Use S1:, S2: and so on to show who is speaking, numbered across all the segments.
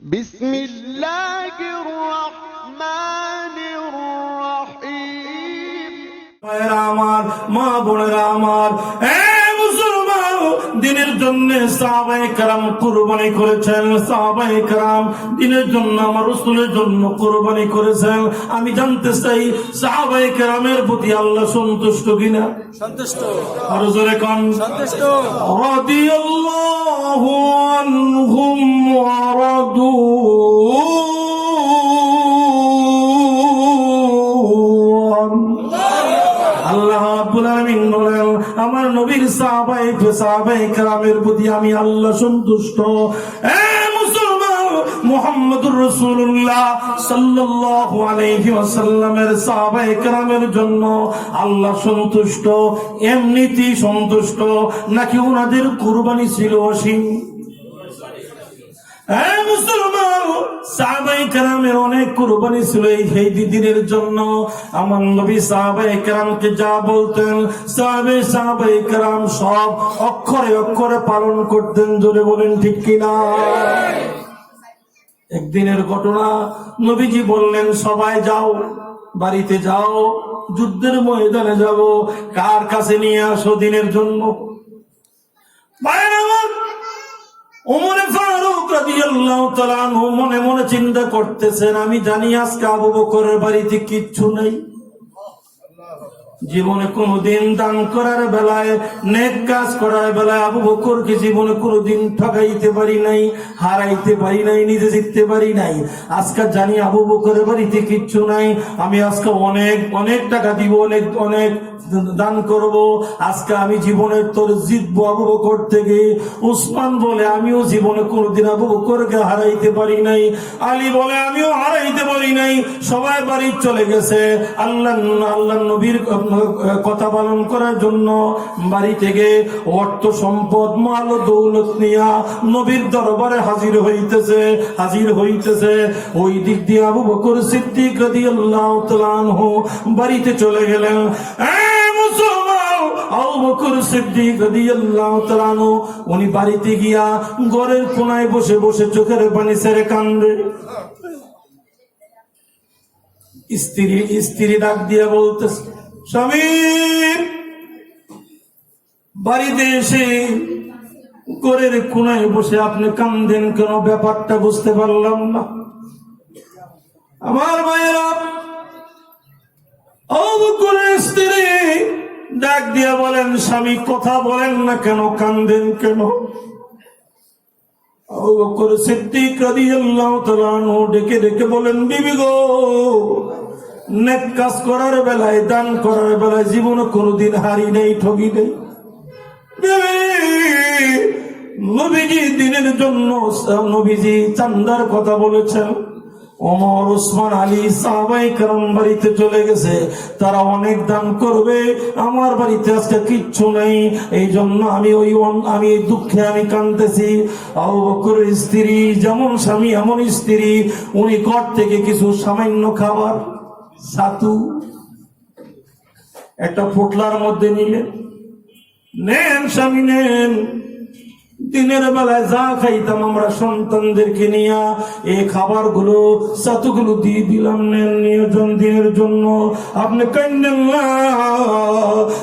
S1: بسم الله الرحمن الرحيم
S2: আমার মা বোনেরা আমার মুসলমান দিনের জন্য সাহাবায়ে কেরাম কুরবানি করেছেন। সাহাবায়ে কেরাম দিনের জন্য আমার রাসূলের জন্য কুরবানি করেছেন। আমি জানতে চাই সাহাবায়ে কেরামের প্রতি আল্লাহ সন্তুষ্ট কিনা?
S3: সন্তুষ্ট।
S2: আরো জোরে কোন
S3: সন্তুষ্ট।
S2: রাদিয়াল্লাহু আনহুম ওয়া রাদু আল্লাহ রাব্বুল আলামিন বলেন আমার নবীর সাহাবায়ে কেরামের প্রতি আমি আল্লাহ সন্তুষ্ট। মুসলমান মুহাম্মদুর রাসূলুল্লাহ সাল্লাল্লাহু আলাইহি ওয়াসাল্লামের সাহাবায়ে কেরামের জন্য আল্লাহ সন্তুষ্ট, এমনিতেই সন্তুষ্ট নাকি ওনাদের কুরবানি ছিল অসীম? মুসলমান সাহাবায়ে কেরামের অনেক কুরবানি ছিল এই দিনের জন্য। আমার নবী সাহাবায়ে কেরামকে যা বলতেন সাহাবায়ে কেরাম সব অক্ষরে অক্ষরে পালন করতেন। জোরে বলেন ঠিক কিনা? একদিনের ঘটনা, নবীজি বললেন সবাই যাও, বাড়িতে যাও, যুদ্ধের ময়দানে যাব, কার কাছে নিয়ে আসো দিনের জন্য। ওমরে ফারুক রাদিয়াল্লাহু তাআলা আনহু মনে মনে চিন্তা করতেছেন, আমি জানি আজকে আবু বকরের বাড়িতে কিচ্ছু নেই। জীবনে কোনদিন দান করার বেলায়, নেক কাজ করার বেলায় আবু বকরকে জীবনে কোনদিন ঠকাইতে পারি নাই, হারাইতে পারি নাই, নিজে জিততে পারি নাই। আজকে জানি আবু বকরের বাড়িতে কিচ্ছু নাই, আমি আজকে অনেক অনেক টাকা দিব, অনেক অনেক দান করব। আজকে আমি জীবনে তোর জিতবো আবু বকর থেকে। উসমান বলে আমিও জীবনে কোনদিন আবু বকরকে হারাইতে পারি নাই। আলী বলে আমিও হারাইতে পারি নাই। সবাই বাড়ি চলে গেছে আল্লাহ নবীর কথা পালন করার জন্য। বাড়ি থেকে অর্থ সম্পদ মাল দৌলত নিয়া নবীর দরবারে হাজির হইতেছে। ওই দিক দিয়ে আবু বকর সিদ্দিক রাদিয়াল্লাহু তাআলা আনহু বাড়িতে চলে গেলেন। আবু বকর সিদ্দিক রাদিয়াল্লাহু তাআলা আনহু উনি বাড়িতে গিয়া ঘরের কোনায় বসে বসে চোখের পানি ছেড়ে কান্দে। স্ত্রী ডাক দিয়ে বলতেছে, স্বামী বাড়িতে এসে ঘরের কোনায় বসে আপনি কান্দেন কেন? ব্যাপারটা বুঝতে পারলাম না। আমার মায়েরা, আবু বকরের স্ত্রী ডাক দিয়ে বলেন, স্বামী কথা বলেন না কেন, কান্দেন কেন? আবু বকর সিদ্দিক রাদিয়াল্লাহু তাআলা আনহু ডেকে ডেকে বলেন, বিবি গো, নেক কাজ করার বেলায়, দান করার বেলায় জীবনে কোনদিন হারি নেই, ঠকি নেই। নবীজি দিনের জন্য নবীজি চান্দার কথা বলেছেন। ওমর, ওসমান, আলী সাহাবায়ে কেরাম বাড়িতে চলে গেছে, তারা অনেক দান করবে। আমার বাড়িতে আজকে কিচ্ছু নেই, এই জন্য আমি এই দুঃখে আমি কাঁদতেছি। আবু বকরের স্ত্রী যেমন স্বামী এমন স্ত্রী, উনি ঘর থেকে কিছু সামান্য খাবার, ছাতু একটা পোটলার মধ্যে নিলেন। নেন স্বামী নেন। দিনের বেলায় যা খাইতাম আমরা সন্তানদেরকে নিয়ে, এই খাবার গুলো ছাতুগুলো দিয়ে দিলাম, নেন নিয়োজন দিনের জন্য। আপনি কান্দেন না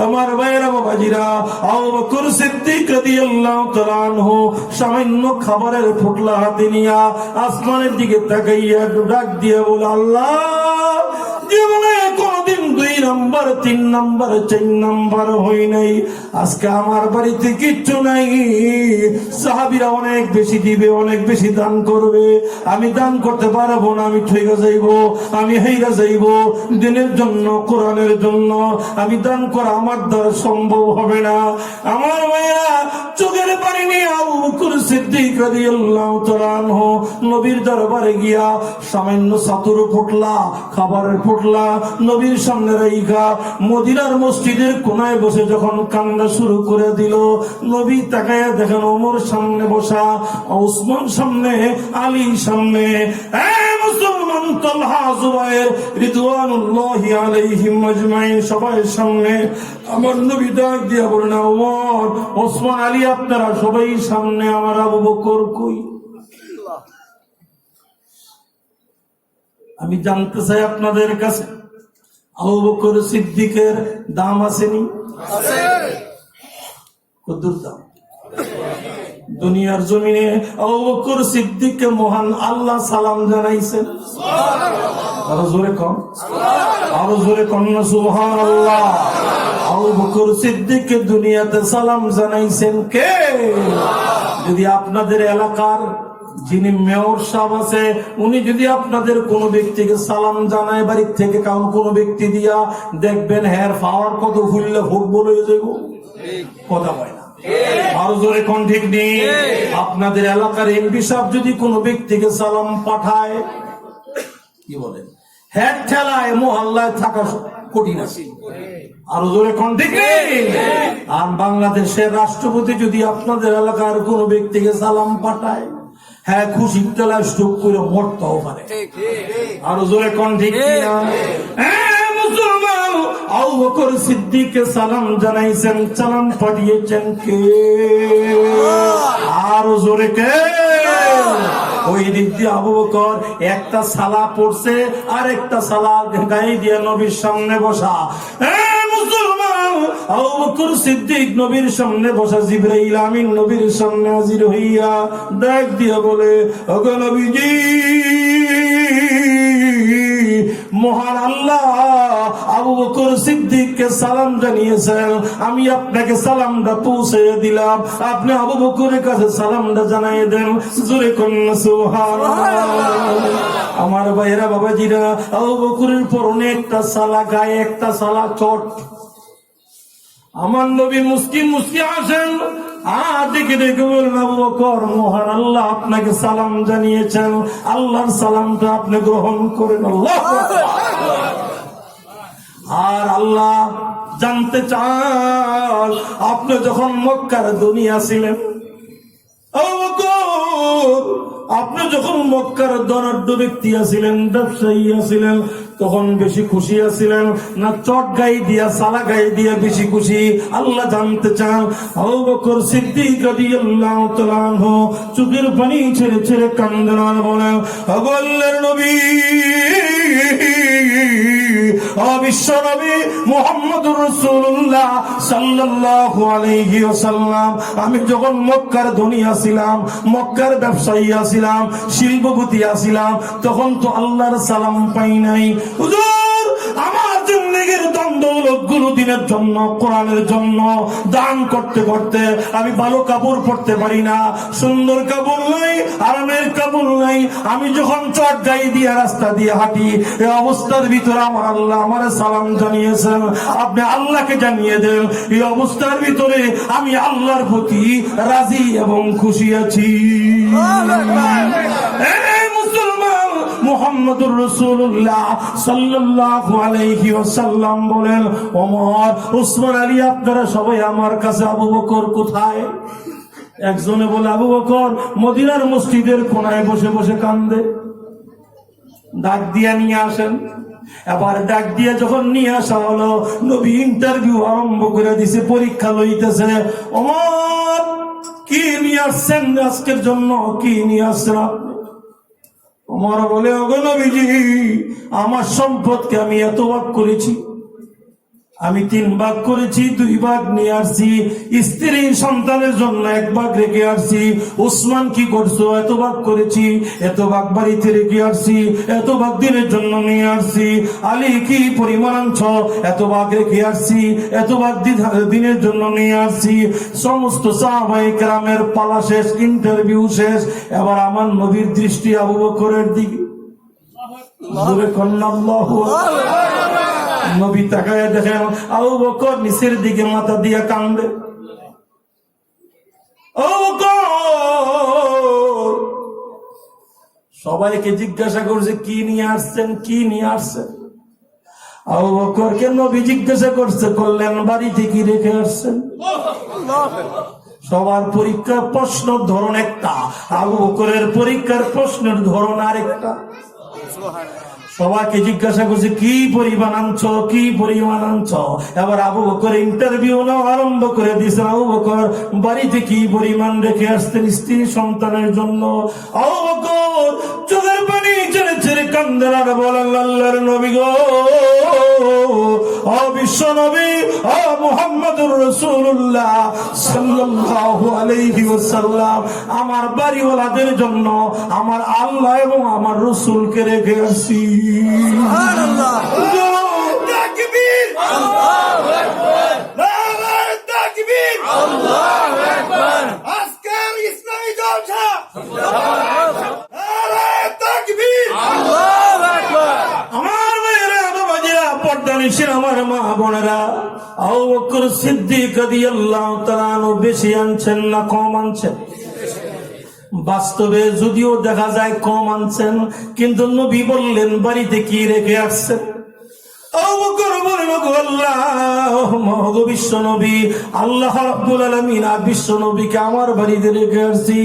S2: আমার ভাইয়েরা, বাবাজিরা। আবু বকর সিদ্দিক রাদিয়াল্লাহু তাআলা আনহু সামান্য খাবারের পোটলা হাতে নিয়ে আসমানের দিকে তাকাইয়া ডাক দিয়ে বলে, আল্লাহ, জীবনে কোনদিন 2 নাম্বার 3 নাম্বার 4 নাম্বার হই নাই, আজকে আমার বাড়িতে কিচ্ছু নাই। সাহাবীরা অনেক বেশি দিবে, অনেক বেশি দান করবে, আমি দান করতে পারবো না, আমি ঠইকা যাইব, আমি হেইরা যাইব। দিনের জন্য, কোরআনের জন্য আমি দান করা আমার দ্বারা সম্ভব হবে না। আমার ভাইয়েরা, চোখের পানি নিয়ে আবু বকর সিদ্দিক রাদিয়াল্লাহু তাআলা আনহু নবীর দরবারে গিয়া সামান্য ছাতুর পোটলা, খাবারের পোটলা নবীর সামনে রাইখা মদিনার মসজিদের কোনায় বসে যখন কান্না শুরু করে দিল, নবী তাকায়া দেখেন ওমর সামনে বসা, ওসমান সামনে, আলী সামনে, মুসলমান তালহা, জুবায়ের রিদওয়ানুল্লাহি আলাইহিম আজমাইন সবাই সামনে। আমার নবী ডাক দিয়া বলেন, ওমর, ওসমান, আলী আপনারা সবাই সামনে, আমার আবু বকর কই? আমি জানতে চাই আপনাদের কাছে, আবু বকর সিদ্দিকের দাম আসেনি? কদ্দুর দাম? দুনিয়ার জমিনে আবু বকর সিদ্দিককে মহান আল্লাহ সালাম জানাইছেন। আরো জোরে কম, আরো জোরে কম না সুবহানাল্লাহ। আবু বকর সিদ্দিককে দুনিয়াতে সালাম জানাইছেন কে? যদি আপনাদের এলাকার যিনি মেয়র সাহেব আছে, উনি যদি আপনাদের কোন ব্যক্তিকে সালাম জানায় বাড়ির থেকে, কারণ কোন ব্যক্তি দিয়া দেখবেন হ্যার পাওয়ার কত ফুললে ফুটবল হয়ে যাব। কথা হয় না, আরো জোরে কোন ঠিক নেই? আপনাদের এলাকার এমপি সাহেব যদি কোন ব্যক্তিকে সালাম পাঠায়, কি বলেন, হ্যাঁ ঠেলায় মহল্লায় থাকা কঠিন আছে। আরো জোরে কোন ঠিক নেই? আর বাংলাদেশের রাষ্ট্রপতি যদি আপনাদের এলাকার কোন ব্যক্তিকে সালাম পাঠায়, হ্যাঁ খুশির ঠেলায় স্ট্রোক করে মরতেও পারে। আরো জোরে কোন ঠিক না? মুসলমান, আবু বকর সিদ্দিককে সালাম জানাইছেন, সালাম পাঠিয়েছেন কে? আরো জোরে কে? ওই দিক দিয়ে আবু বকর একটা সালা পড়ছে আর একটা সালা গায়ে দিয়ে নবীর সামনে বসা। মুসলমান, আবু বকর সিদ্দিক নবীর সামনে বসা, জিবরাইল আমিন নবীর সামনে হাজির হইয়া ডাক দিয়ে বলে, ওগো নবীজি, মহান আল্লাহ আবু বকর সিদ্দিককে সালাম জানিয়েছেন, আমি আপনাকে সালামটা পৌঁছে দিলাম, আপনি আবু বকরের কাছে সালামটা জানাই দেন। জোরে কন্যা সুবহানাল্লাহ। আমার ভাইয়েরা, বাবাজিরা, আবু বকরের পরনে একটা সালা, গায়ে একটা সালা চট। আমার নবী মুস্কি মুস্কি আসেন, দেখে দেখে বলেন, আবু বকর, মহান আল্লাহ আপনাকে সালাম জানিয়েছেন, আল্লাহর সালামটা আপনি গ্রহণ করেন। আল্লাহু আকবার। আর আল্লাহ জানতে চান, আপনি যখন মক্কার দুনিয়া ছিলেন, আবু বকর, আপনি যখন মক্কার ধনাঢ্য ব্যক্তি আছিলেন, ব্যবসায়ী আছিলেন, তখন বেশি খুশি আছিলেন না চট গাই দিয়া, সালা গাই দিয়া বেশি খুশি? আল্লাহ জানতে চান। আবু বকর সিদ্দিক রাদিয়াল্লাহু তাআলা আনহু চোখের পানি ছেড়ে ছেড়ে কান্দেন আর বলেন, ওগো আল্লাহর নবী, বিশ্ব নবী মুহাম্মদুর রাসূলুল্লাহ সাল্লাল্লাহু আলাইহি ওয়াসাল্লাম, আমি যখন মক্কার ধনী ছিলাম, মক্কার ব্যবসায়ী ছিলাম, শিল্পপতি ছিলাম, তখন তো আল্লাহর সালাম পাই নাই। হুজুর, আমার জিন্দেগীর দ্বন্দ্ব গুলো দিনের জন্য, কোরআনের জন্য দান করতে করতে আমি ভালো কাপড় পরতে পারি না, সুন্দর কাপড় নাই, আরামের কাপড় নাই। আমি যখন চট গাই দিয়ে রাস্তা দিয়ে হাঁটি, এই অবস্থার ভিতরে আমার আল্লাহ আমার সালাম জানিয়েছেন, আপনি আল্লাহকে জানিয়ে দেন, এই অবস্থার ভিতরে আমি আল্লাহর প্রতি রাজি এবং খুশি আছি। মুসলমান, মুহাম্মদুর রাসূলুল্লাহ সাল্লাল্লাহু আলাইহি ওয়াসাল্লাম বলেন, ওমর, উসমান, আলী, আপনারা সবাই আমার কাছে। আবু বকর কোথায়? একজনে বলে, আবু বকর মদিনার মসজিদের কোনায় বসে বসে কান্দে। ডাক দিয়া নিয়ে আসেন। এবার ডাক দিয়ে যখন নিয়ে আসা হলো, নবী ইন্টারভিউ আরম্ভ করে দিছে, পরীক্ষা লইতেছে। ওমর, কি নিয়ে আসছেন আজকের জন্য? কি নিয়ে আসছেন আপনি? ওমর বলে, ওগো নবীজি, আমার সম্পদকে আমি এত ভাগ করেছি, আমি 3 ভাগ করেছি, 2 ভাগ নিয়ে আসছি, স্ত্রী সন্তানের জন্য 1 ভাগ রেখে আসছি। উসমান কি করছো? এত ভাগ করেছি, এত ভাগ বাড়িতে রেখে আসছি, এত ভাগ দিনের জন্য নিয়ে আসছি। আলী কি পরিমাণ আনছ? এত ভাগ রেখে আসছি, এত ভাগ দিনের জন্য নিয়ে আসছি। সমস্ত সাহাবায়ে কেরামের পালা শেষ, ইন্টারভিউ শেষ। এবার আমার নবীর দৃষ্টি আবু বকরের দিকে। নবী তাকায় দেখেন আবু বকর নিচের দিকে মাথা দিয়ে কান্দে। সবাইকে জিজ্ঞাসা করছে, কি নিয়ে আসছেন, কি নিয়ে আসছেন? আবু বকরকে নবী জিজ্ঞাসা করলেন, বাড়িতে কি রেখে আসছেন? সবার পরীক্ষার প্রশ্নের ধরন একটা, আবু বকরের পরীক্ষার প্রশ্নের ধরন আরেকটা। সবাইকে জিজ্ঞাসা করছে, কি পরিমাণ আনছো, কি পরিমাণ আনছো? এবার আবু বকর ইন্টারভিউ নেওয়া আরম্ভ করে দিয়েছে। আবু বকর বাড়িতে কি পরিমাণ রেখে আসতেন স্ত্রী সন্তানের জন্য? আবু বকর চোখের পানি ছেড়ে ছেড়ে কান্দেন আর বলেন, আল্লাহর নবী গো, ও বিশ্ব নবী, ও মুহাম্মদুর রাসূলুল্লাহ সাল্লাল্লাহু আলাইহি ওয়াসাল্লাম, আমার বাড়িওয়ালাদের জন্য আমার আল্লাহ এবং আমার রাসূলকে রেখে আসি। সুবহানাল্লাহ, তাকবীর, আল্লাহু আকবার, নারায়ে তাকবীর, আল্লাহু আকবার। আজকের ইসলামী জলসা, নারায়ে তাকবীর, আল্লাহু আকবার। আমার ভাইয়েরা, বাবাজিরা, পর্দা নিশির আমার মা বোনেরা, আবু বকর সিদ্দিক রাদিয়াল্লাহু তাআলা আনহু বেশি আনছেন না কম আনছেন? বাস্তবে যদিও দেখা যায় কম আনছেন, কিন্তু নবী বললেন বাড়িতে কি রেখে আসছেন? আবু বকর বলেন, আল্লাহ বিশ্ব নবী, আল্লাহ রাব্বুল আলামিন বিশ্ব নবীকে আমার বাড়িতে রেখে আসছি,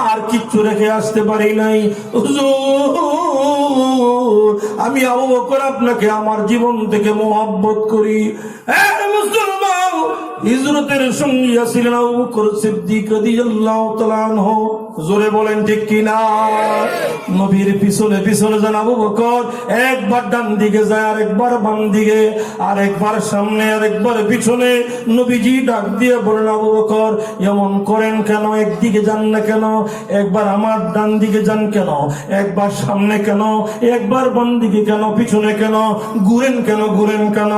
S2: আর কিচ্ছু রেখে আসতে পারি নাই। হুজুর, আমি আবু বকর আপনাকে আমার জীবন থেকে মোহাব্বত করি। মুসলমান, হিজরতের সঙ্গী ছিলেন আবু বকর সিদ্দিক রাদিয়াল্লাহু তাআলা আনহু। জোরে বলেন ঠিক কিনা? নবীর পিছনে পিছনে যান আবু বকর, একবার ডান দিকে যায়, আরেকবার বাম দিকে, আরেকবার সামনে, আরেকবার পিছনে। নবীজি ডাক দিয়ে বলেন, আবু বকর এমন করেন কেন? একদিকে যান না কেন? একবার আমার ডান দিকে যান কেন? একবার সামনে কেন? একবার বাম দিকে কেন? পিছনে কেন? ঘুরেন কেন? ঘুরেন কেন?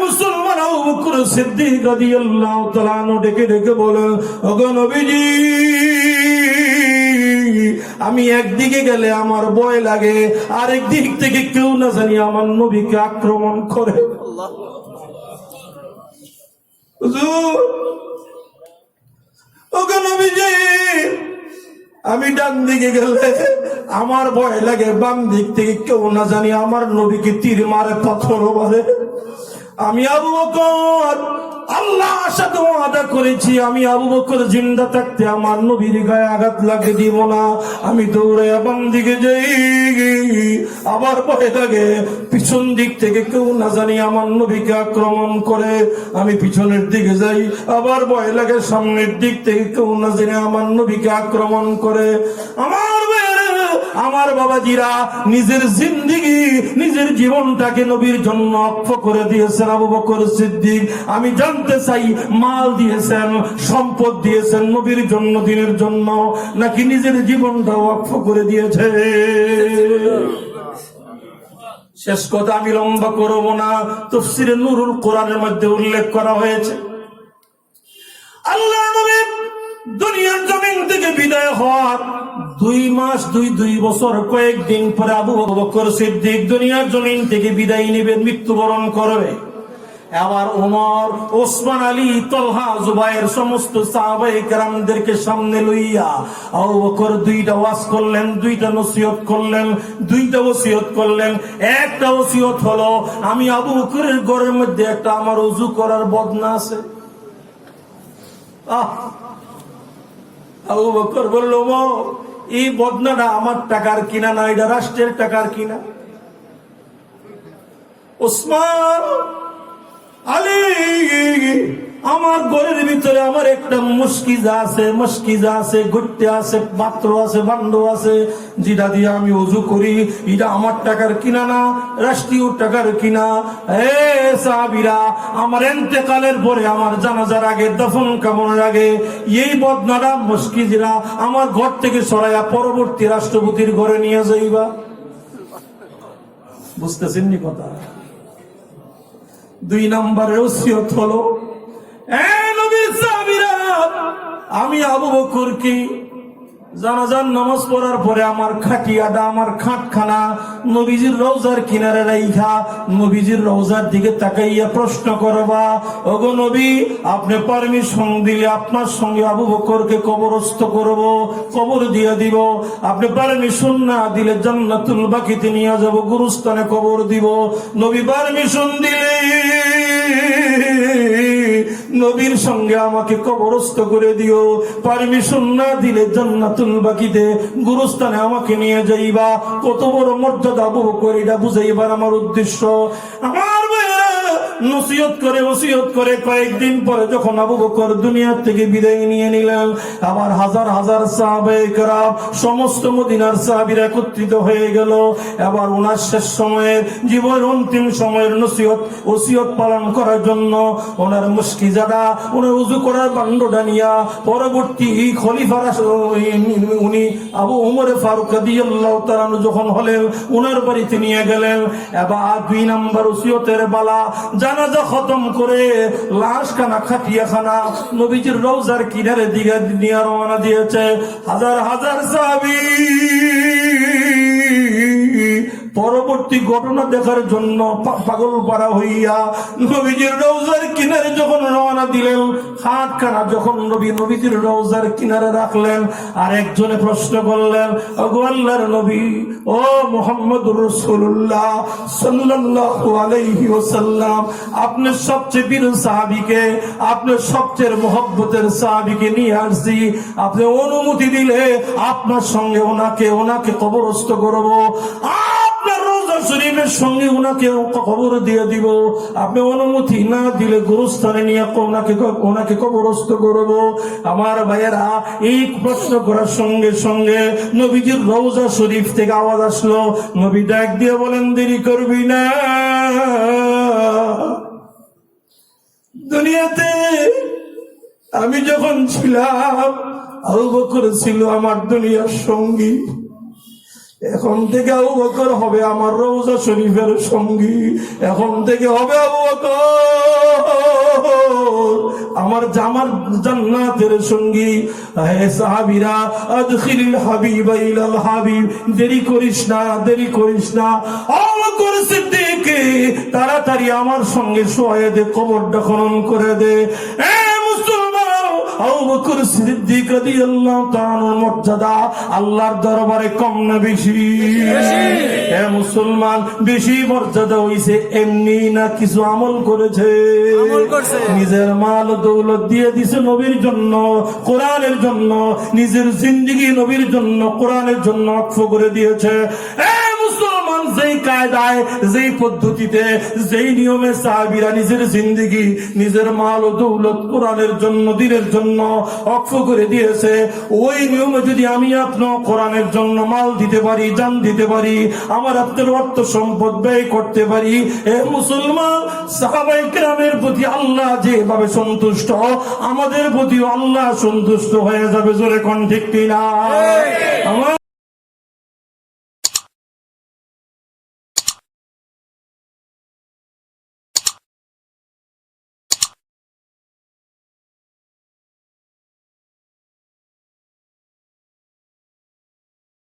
S2: মুসলমান, আবু বকর সিদ্দিক রাদিয়াল্লাহু তাআলা আনহু ডেকে ডেকে বলেন, ওগো নবীজি, আমি একদিকে গেলে আমার ভয় লাগে, আরেক দিক থেকে কেউ না জানি আমার নবীকে আক্রমণ করে। হুজুর, ওগো নবীজি, আমি ডান দিকে গেলে আমার ভয় লাগে, বাম দিক থেকে কেউ না জানি আমার নবীকে তীর মারে, পাথর মারে। আমি আবু বকর আল্লাহর সাথে ওয়াদা করেছি, আমি আবু বকর জিন্দা থাকতে আমার নবীর গায়ে আঘাত লাগিয়ে দিব না। আমি দৌড়ে বাম দিকে যাই, আবার ভয় লাগে পিছন দিক থেকে কেউ না জানি আমার নবীকে আক্রমণ করে। আমি পিছনের দিকে যাই, আবার ভয় লাগে সামনের দিক থেকে কেউ না জানি আমার নবীকে আক্রমণ করে। আমার বাবাজিরা নিজের জিন্দেগি, নিজের জীবনটাকে নবীর জন্য অক্ষ করে দিয়েছেন আবু বকর সিদ্দিক। আমি জানতে চাই, মাল দিয়েছেন, সম্পদ দিয়েছেন নবীর জন্য, দিনের জন্য, নাকি নিজের জীবনটা অক্ষ করে দিয়েছে? শেষ কথা আমি লম্বা করব না, তাফসীরে নূরুল কোরআনের মধ্যে উল্লেখ করা হয়েছে, আল্লাহ নবী দুনিয়ার জমিন থেকে বিদায় হওয়ার 2 মাস 2 বছর কয়েকদিন পরে আবু বকর সিদ্দিক দুনিয়ার জমিন থেকে বিদায় নেবেন, মৃত্যুবরণ করবে। আবার ওমর, ওসমান, আলী, তলহা, জুবাইর সমস্ত সাহাবায়ে কেরামদেরকে সামনে লইয়া আবু বকর 2টা ওয়াজ করলেন, 2টা নসিহত করলেন, 2টা ওসিয়ত করলেন। একটা ওসিয়ত হলো, আমি আবু বকরের ঘরের মধ্যে একটা আমার ওযু করার বদনা আছে। আবু বকর বলল, এই বদনাটা আমার টাকার কিনা না, এটা রাষ্ট্রের টাকার কিনা। ওসমান, আলী, আমার ঘরের ভিতরে আমার একটা মুশকিজা আছে, গুট্টে আছে, পাত্র আছে, ভাণ্ড আছে, যেটা দিয়ে আমি ওযু করি, এটা আমার টাকার কিনা না, রাষ্ট্রীয় টাকার কিনা। সাহাবীরা, আমার ইন্তেকালের পরে, আমার জানাজার আগে, দফন কামনের আগে এই বদনাটা, মুশকিজরা আমার ঘর থেকে সরাইয়া পরবর্তী রাষ্ট্রপতির ঘরে নিয়ে যাইবা। বুঝতেছেন নি কথা? 2 নম্বরের ওসিয়ত হলো, নবীর সাহাবীরা, আমি আবু বকর কি জানাজার নামাজ পড়ার পরে আমার খাটিয়াটা, আমার খাটখানা নবীজির রওজার কিনারে রাইখা নবীজির রওজার দিকে তাকাইয়া প্রশ্ন করবা, ওগো নবী, আপনি পারমিশন দিলে আপনার সঙ্গে আবু বকরকে কবরস্থ করব, কবর দিয়ে দিব। আপনি পারমিশন না দিলে জান্নাতুল বাকিতে নিয়ে যাব, গুরুস্থানে কবর দিব। নবী পারমিশন দিলে নবীর সঙ্গে আমাকে কবরস্থ করে দিও, পারমিশন না দিলে জান্নাতুল বাকিতে গুরুস্থানে আমাকে নিয়ে যাইবা। কত বড় মর্যাদা আবু বকর, এটা বুঝাইবার আমার উদ্দেশ্য। আমার ওসিয়ত করে কয়েকদিন পরে যখন আবু বকর দুনিয়া থেকে বিদায় নিয়ে নিলেন, আবার হাজার হাজার সাহাবায়ে কেরাম সমস্ত মদিনার সাহাবীরা একত্রিত হয়ে গেল। এবার ওনার শেষ সময়ের জীবনের অন্তিম সময়ের ওসিয়ত পালন করার জন্য ওনার মুশকিজাদা ওনার উযু করার বান্ডটা নিয়া পরবর্তী খলিফার উনি আবু ওমর ফারুক রাদিয়াল্লাহু তাআলা যখন হলেন ওনার বাড়িতে নিয়ে গেলেন। এবার 2 নাম্বার ওসিয়তের বালা জানাজা খতম করে লাশ খানা খাটিয়া খানা নবীজির রওজার কিনারে দিকে নিয়ে রওনা দিয়েছে। হাজার হাজার সাহাবী পরবর্তী ঘটনা দেখার জন্য পাগল পারা হইয়া নবীজির রওজার কিনারে যখন রওনা দিলেন, হাতখানা যখন নবীজির রওজার কিনারে রাখলেন, আর একজনে প্রশ্ন করলেন, ওগো আল্লাহর নবী, ও মুহাম্মদুর রাসূলুল্লাহ সাল্লাল্লাহু আলাইহি ওয়াসাল্লাম, আপনি সবচেয়ে প্রিয় সাহাবীকে, আপনি সবচেয়ে মহব্বতের সাহাবীকে নিয়ে আসছি, আপনি অনুমতি দিলে আপনার সঙ্গে ওনাকে কবরস্থ করব, আপনার রওজা শরীফের সঙ্গে ওনাকে কবর দিয়ে দিব। আপনি অনুমতি না দিলে গুরুস্থানে নিয়ে ওনাকে কবরস্থ করব। আমার ভাইয়েরা, এই প্রশ্ন করার সঙ্গে সঙ্গে নবীজির রওজা শরীফ থেকে আওয়াজ আসলো। নবী ডাক দিয়ে বলেন, দেরি করবি না। দুনিয়াতে আমি যখন ছিলাম আবু বকর ছিল আমার দুনিয়ার সঙ্গী, এখন থেকে আবু বকর হবে আমার রওজা শরীফের সঙ্গী, এখন থেকে হবে আবু বকর আমার জান্নাতের সঙ্গী। হে সাহাবীরা, আদখিলিল হাবিবা ইলাল হাবিব, দেরি করিস না। আবু বকর সিদ্দিক, তাড়াতাড়ি আমার সঙ্গে শোয়ে দে, কবরটা খনন করে দে। আবু বকর সিদ্দিক রাদিয়াল্লাহু তাআলার মর্যাদা আল্লাহর দরবারে কম না বেশি? হে মুসলমান, বেশি মর্যাদা হইছে এমনি না কিছু আমল করেছে? নিজের মাল দৌলত দিয়ে দিছে নবীর জন্য, কোরআনের জন্য, নিজের জিন্দেগি নবীর জন্য, কোরআনের জন্য ওয়াকফ করে দিয়েছে। মুসলমান, যেই কায়দায়, যেই পদ্ধতিতে, যেই নিয়মে সাহাবীরা নিজের জিন্দেগি, নিজের মাল ও দৌলত কোরআনের জন্য, দ্বীনের জন্য ওয়াকফ করে দিয়েছে, ওই নিয়মে যদি আমি আপনার কোরআনের জন্য মাল দিতে পারি, জান দিতে পারি, আমার আপনার অর্থ সম্পদ ব্যয় করতে পারি, এ মুসলমান, সাহাবায়ে কেরামের প্রতি আল্লাহ যেভাবে সন্তুষ্ট, আমাদের প্রতিও আল্লাহ সন্তুষ্ট হয়ে যাবে। জোরে কোন ঠিক কিনা?